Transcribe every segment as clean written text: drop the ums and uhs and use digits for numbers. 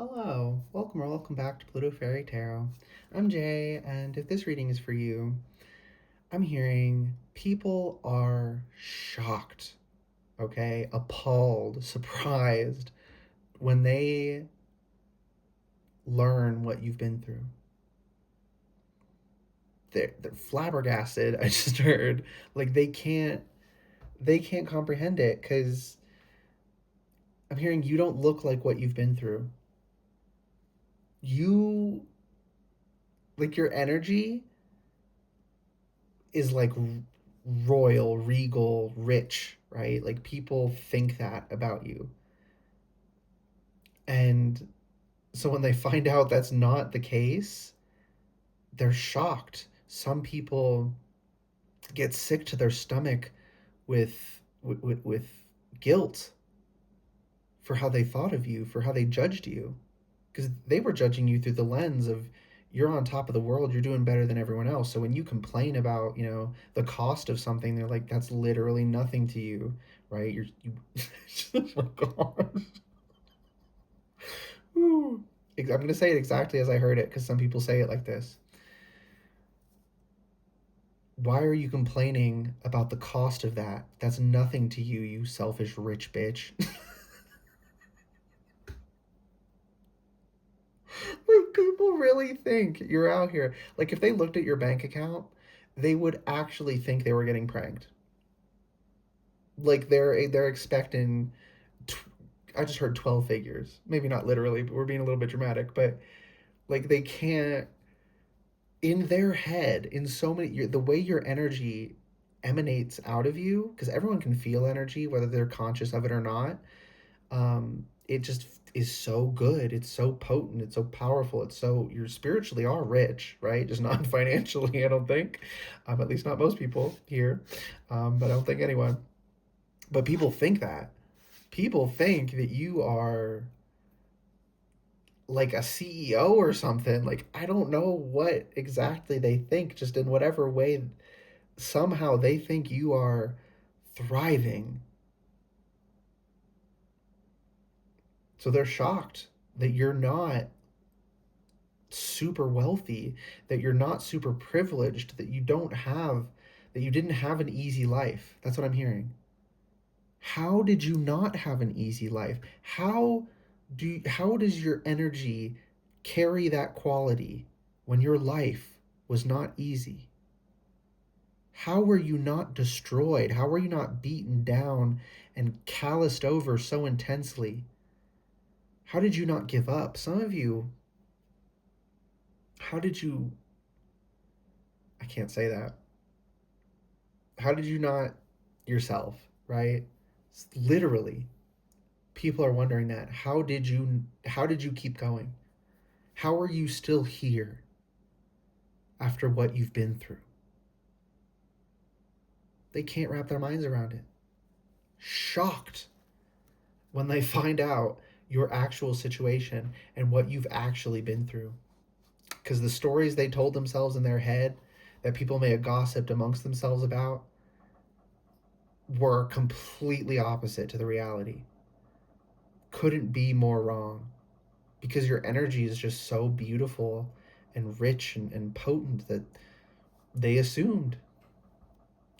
Hello, welcome or welcome back to Pluto Fairy Tarot. I'm Jay, and if this reading is for you, I'm hearing people are shocked, okay, appalled, surprised when they learn what you've been through. They're flabbergasted. I just heard like they can't comprehend it because I'm hearing you don't look like what you've been through. You like your energy is like royal, regal, rich, right? Like people think that about you. And so when they find out that's not the case, they're shocked. Some people get sick to their stomach with guilt for how they thought of you, for how they judged you, because they were judging you through the lens of you're on top of the world, you're doing better than everyone else. So when you complain about, the cost of something, they're like, that's literally nothing to you, right? Oh my God. I'm going to say it exactly as I heard it because some people say it like this. Why are you complaining about the cost of that? That's nothing to you, you selfish rich bitch. Like people really think you're out here. Like if they looked at your bank account, they would actually think they were getting pranked. Like they're expecting. I just heard 12 figures. Maybe not literally, but we're being a little bit dramatic. But like they can't in their head in so many the way your energy emanates out of you because everyone can feel energy whether they're conscious of it or not. It just is so good, it's so potent, it's so powerful, it's so you're spiritually are rich, right? Just not financially, I don't think. At least not most people here. But I don't think anyone, but people think that people think that you are like a CEO or something. Like I don't know what exactly they think, just in whatever way somehow they think you are thriving. So they're shocked that you're not super wealthy, that you're not super privileged, that you didn't have an easy life. That's what I'm hearing. How did you not have an easy life? How does your energy carry that quality when your life was not easy? How were you not destroyed? How were you not beaten down and calloused over so intensely? How did you not give up? Some of you, how did you, I can't say that. How did you not yourself, right? Literally, people are wondering that. How did you keep going? How are you still here after what you've been through? They can't wrap their minds around it. Shocked when they find out your actual situation and what you've actually been through. Because the stories they told themselves in their head that people may have gossiped amongst themselves about were completely opposite to the reality. Couldn't be more wrong because your energy is just so beautiful and rich and potent that they assumed,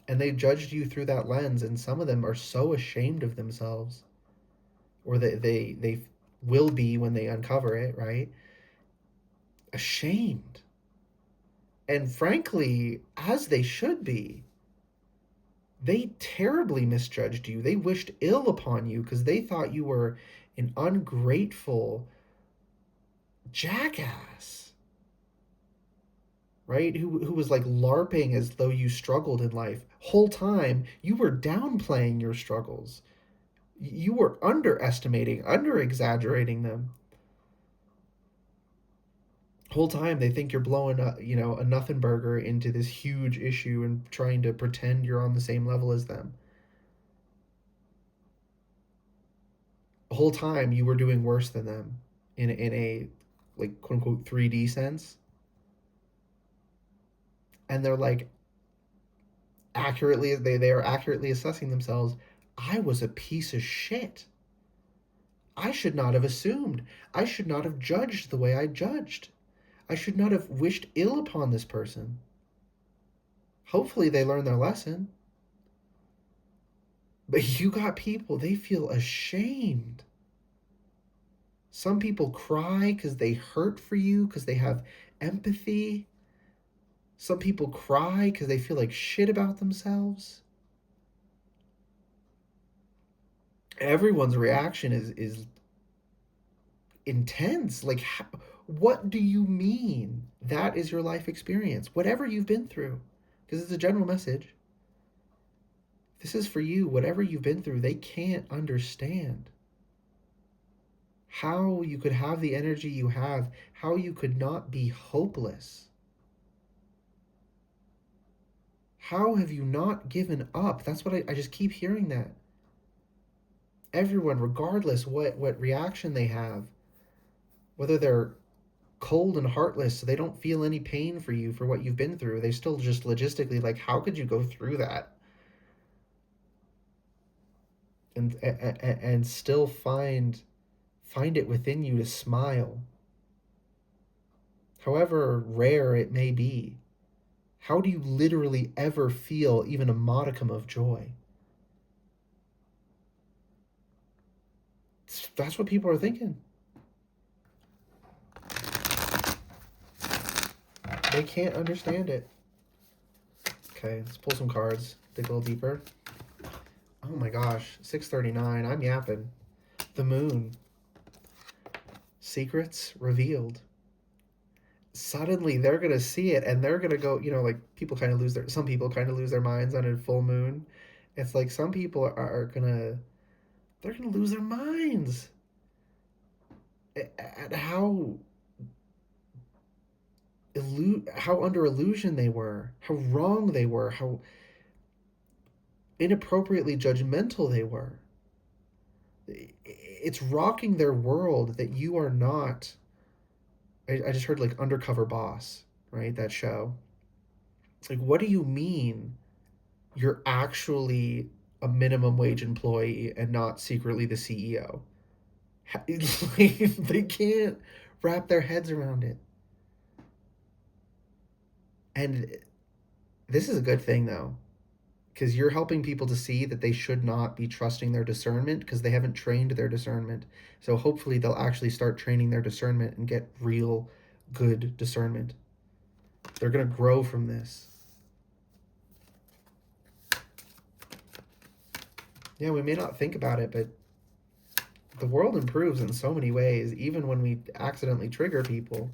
and they judged you through that lens, and some of them are so ashamed of themselves, or they will be when they uncover it, right? Ashamed, and frankly as they should be. They terribly misjudged you. They wished ill upon you because they thought you were an ungrateful jackass, right? Who was like LARPing as though you struggled in life. Whole time you were downplaying your struggles. You were underestimating, under exaggerating them. Whole time they think you're blowing a nothing burger into this huge issue and trying to pretend you're on the same level as them. The whole time you were doing worse than them in a like quote unquote 3D sense. And they're like they are accurately assessing themselves. I was a piece of shit. I should not have assumed. I should not have judged the way I judged. I should not have wished ill upon this person. Hopefully they learn their lesson. But you got people, they feel ashamed. Some people cry because they hurt for you, because they have empathy. Some people cry because they feel like shit about themselves. Everyone's reaction is intense. Like, what do you mean that is your life experience? Whatever you've been through, because it's a general message. This is for you. Whatever you've been through, they can't understand how you could have the energy you have, how you could not be hopeless. How have you not given up? That's what I just keep hearing that. Everyone, regardless what reaction they have, whether they're cold and heartless so they don't feel any pain for you for what you've been through, they still just logistically like, how could you go through that and still find it within you to smile, however rare it may be? How do you literally ever feel even a modicum of joy? That's what people are thinking. They can't understand it. Okay, let's pull some cards, dig a little deeper. Oh my gosh, 639. I'm yapping. The moon. Secrets revealed. Suddenly they're gonna see it and they're gonna go, like some people kind of lose their minds on a full moon. It's like some people they're gonna lose their minds at how under illusion they were, how wrong they were, how inappropriately judgmental they were. It's rocking their world that you are not. I just heard like Undercover Boss, right? That show. Like, what do you mean you're actually a minimum wage employee and not secretly the CEO? They can't wrap their heads around it. And this is a good thing, though, because you're helping people to see that they should not be trusting their discernment because they haven't trained their discernment. So hopefully they'll actually start training their discernment and get real good discernment. They're going to grow from this. Yeah, we may not think about it, but the world improves in so many ways, even when we accidentally trigger people.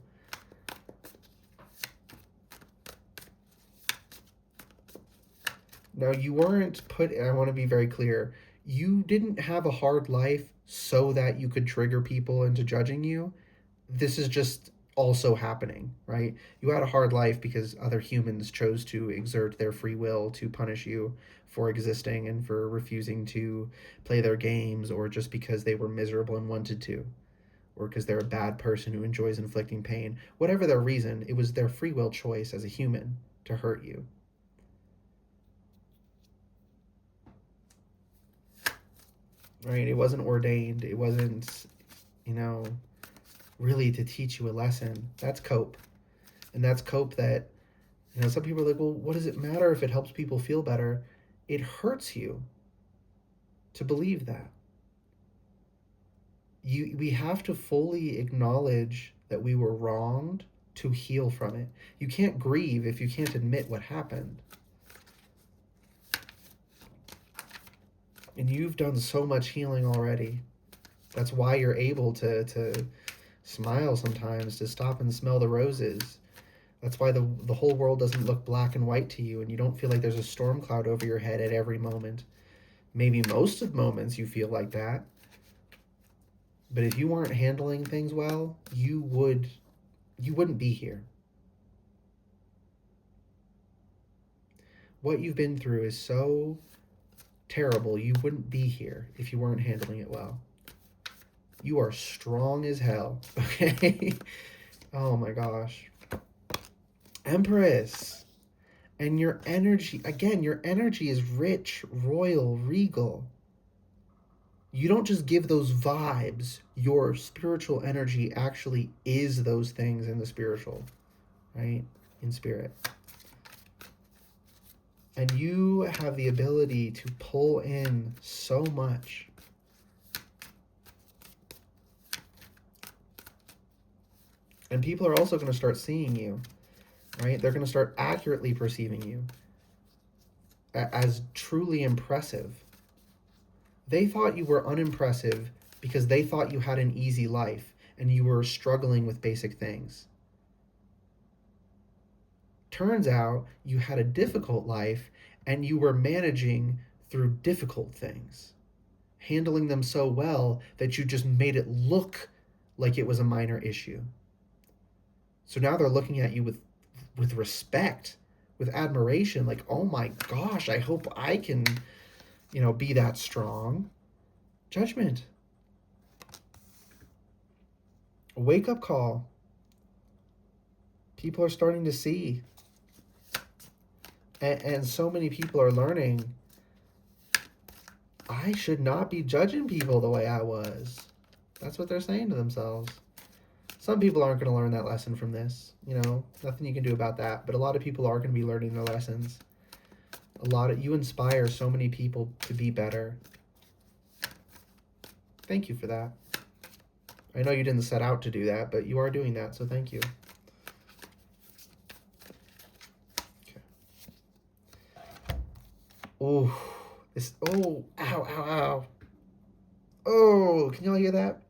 Now, you weren't I want to be very clear, you didn't have a hard life so that you could trigger people into judging you. This is just also happening, right? You had a hard life because other humans chose to exert their free will to punish you for existing and for refusing to play their games, or just because they were miserable and wanted to, or because they're a bad person who enjoys inflicting pain. Whatever their reason, it was their free will choice as a human to hurt you. Right? It wasn't ordained. It wasn't, really to teach you a lesson. That's cope. And that's cope that, some people are like, well, what does it matter if it helps people feel better? It hurts you to believe that. We have to fully acknowledge that we were wronged to heal from it. You can't grieve if you can't admit what happened. And you've done so much healing already. That's why you're able to smile sometimes, to stop and smell the roses. That's why the whole world doesn't look black and white to you, and you don't feel like there's a storm cloud over your head at every moment. Maybe most of moments you feel like that. But if you weren't handling things well, you wouldn't be here. What you've been through is so terrible, you wouldn't be here if you weren't handling it well. You are strong as hell, okay? Oh my gosh. Empress. And your energy is rich, royal, regal. You don't just give those vibes. Your spiritual energy actually is those things in the spiritual, right? In spirit. And you have the ability to pull in so much. And people are also going to start seeing you, right? They're going to start accurately perceiving you as truly impressive. They thought you were unimpressive because they thought you had an easy life and you were struggling with basic things. Turns out you had a difficult life and you were managing through difficult things, handling them so well that you just made it look like it was a minor issue. So now they're looking at you with respect, with admiration, like, oh my gosh, I hope I can, be that strong. Judgment. A wake-up call. People are starting to see. And so many people are learning, I should not be judging people the way I was. That's what they're saying to themselves. Some people aren't going to learn that lesson from this. Nothing you can do about that. But a lot of people are going to be learning their lessons. You inspire so many people to be better. Thank you for that. I know you didn't set out to do that, but you are doing that, so thank you. Oh, ow, ow, ow. Oh, can y'all hear that?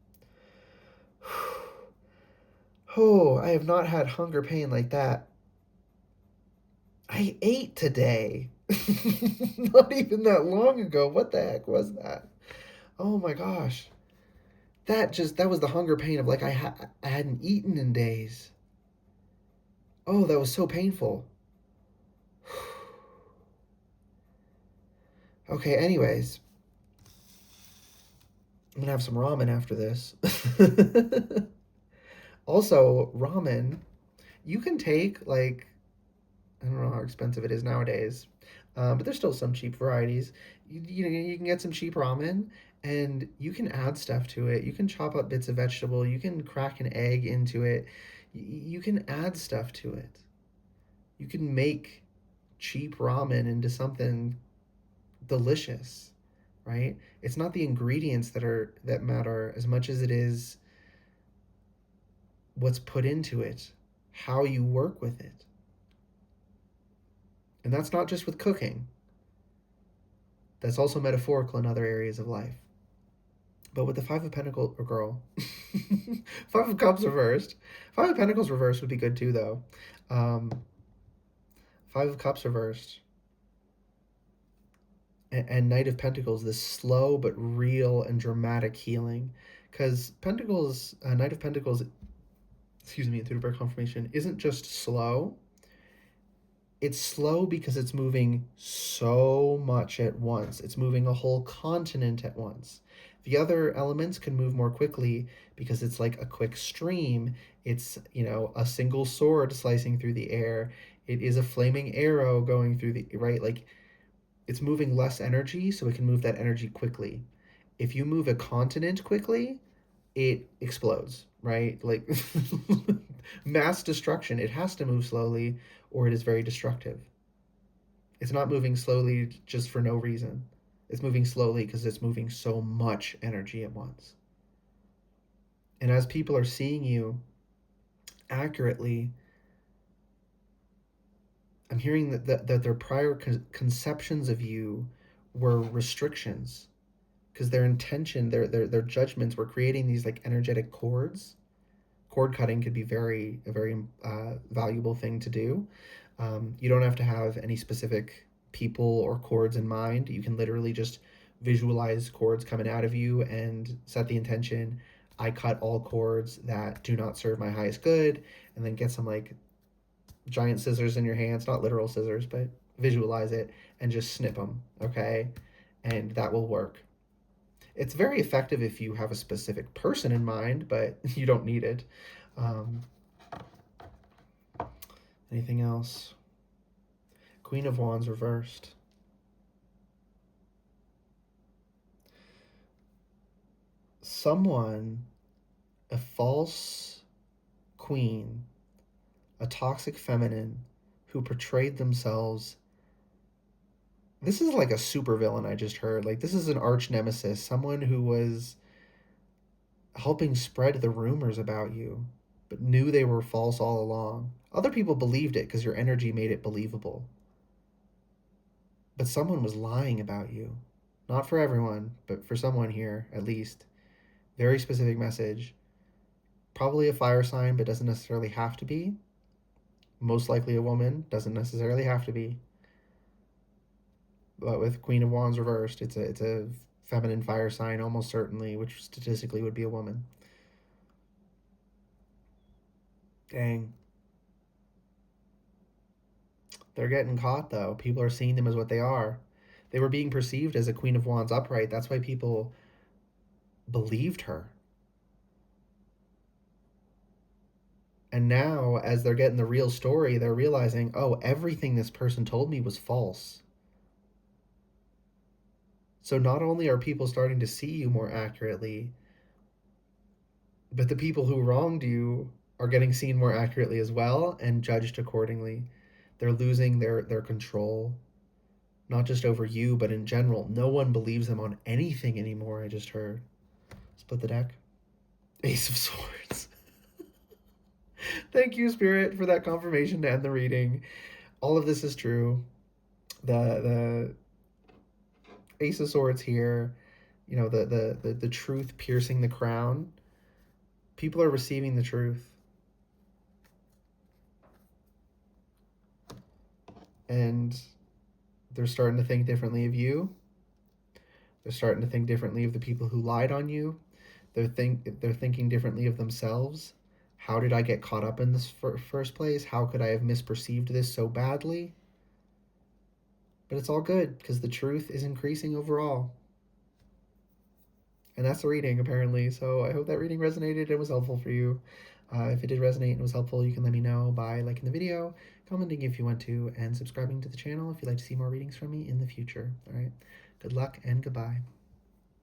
Oh, I have not had hunger pain like that. I ate today. Not even that long ago. What the heck was that? Oh my gosh. That was the hunger pain of like I hadn't eaten in days. Oh, that was so painful. Okay, anyways. I'm gonna have some ramen after this. Also, ramen, you can take like, I don't know how expensive it is nowadays, but there's still some cheap varieties. You can get some cheap ramen and you can add stuff to it. You can chop up bits of vegetable. You can crack an egg into it. You can add stuff to it. You can make cheap ramen into something delicious, right? It's not the ingredients that matter as much as it is what's put into it, how you work with it. And that's not just with cooking. That's also metaphorical in other areas of life. But with the Five of Pentacles, or girl, Five of Cups reversed. Five of Pentacles reversed would be good too, though. Five of Cups reversed. And Knight of Pentacles, this slow but real and dramatic healing. Because Pentacles, Knight of Pentacles, through birth confirmation, isn't just slow. It's slow because it's moving so much at once. It's moving a whole continent at once. The other elements can move more quickly because it's like a quick stream. It's, a single sword slicing through the air. It is a flaming arrow going through the, right? Like, it's moving less energy, so it can move that energy quickly. If you move a continent quickly, it explodes, right? Like mass destruction. It has to move slowly or it is very destructive. It's not moving slowly just for no reason. It's moving slowly because it's moving so much energy at once. And as people are seeing you accurately, I'm hearing that their prior conceptions of you were restrictions because their intention, their judgments were creating these like energetic cords. Cord cutting could be a very valuable thing to do. You don't have to have any specific people or cords in mind. You can literally just visualize cords coming out of you and set the intention. I cut all cords that do not serve my highest good, and then get some like giant scissors in your hands, not literal scissors, but visualize it and just snip them, okay? And that will work. It's very effective if you have a specific person in mind, but you don't need it. Anything else? Queen of Wands reversed. someone, a false queen, a toxic feminine who portrayed themselves. This is like a supervillain I just heard. Like, this is an arch nemesis, someone who was helping spread the rumors about you, but knew they were false all along. Other people believed it because your energy made it believable. But someone was lying about you. Not for everyone, but for someone here, at least. Very specific message. Probably a fire sign, but doesn't necessarily have to be. Most likely a woman, doesn't necessarily have to be. But with Queen of Wands reversed, it's a feminine fire sign, almost certainly, which statistically would be a woman. Dang. They're getting caught, though. People are seeing them as what they are. They were being perceived as a Queen of Wands upright. That's why people believed her. And now, as they're getting the real story, they're realizing, oh, everything this person told me was false. So not only are people starting to see you more accurately, but the people who wronged you are getting seen more accurately as well and judged accordingly. They're losing their control, not just over you, but in general. No one believes them on anything anymore, I just heard. Split the deck. Ace of Swords. Thank you, Spirit, for that confirmation to end the reading. All of this is true. The Ace of Swords here, you know, the truth piercing the crown. People are receiving the truth. And they're starting to think differently of you. They're starting to think differently of the people who lied on you. They're thinking differently of themselves. How did I get caught up in this first place? How could I have misperceived this so badly? But it's all good because the truth is increasing overall. And that's the reading, apparently. So I hope that reading resonated and was helpful for you. If it did resonate and was helpful, you can let me know by liking the video, commenting if you want to, and subscribing to the channel if you'd like to see more readings from me in the future. All right. Good luck and goodbye.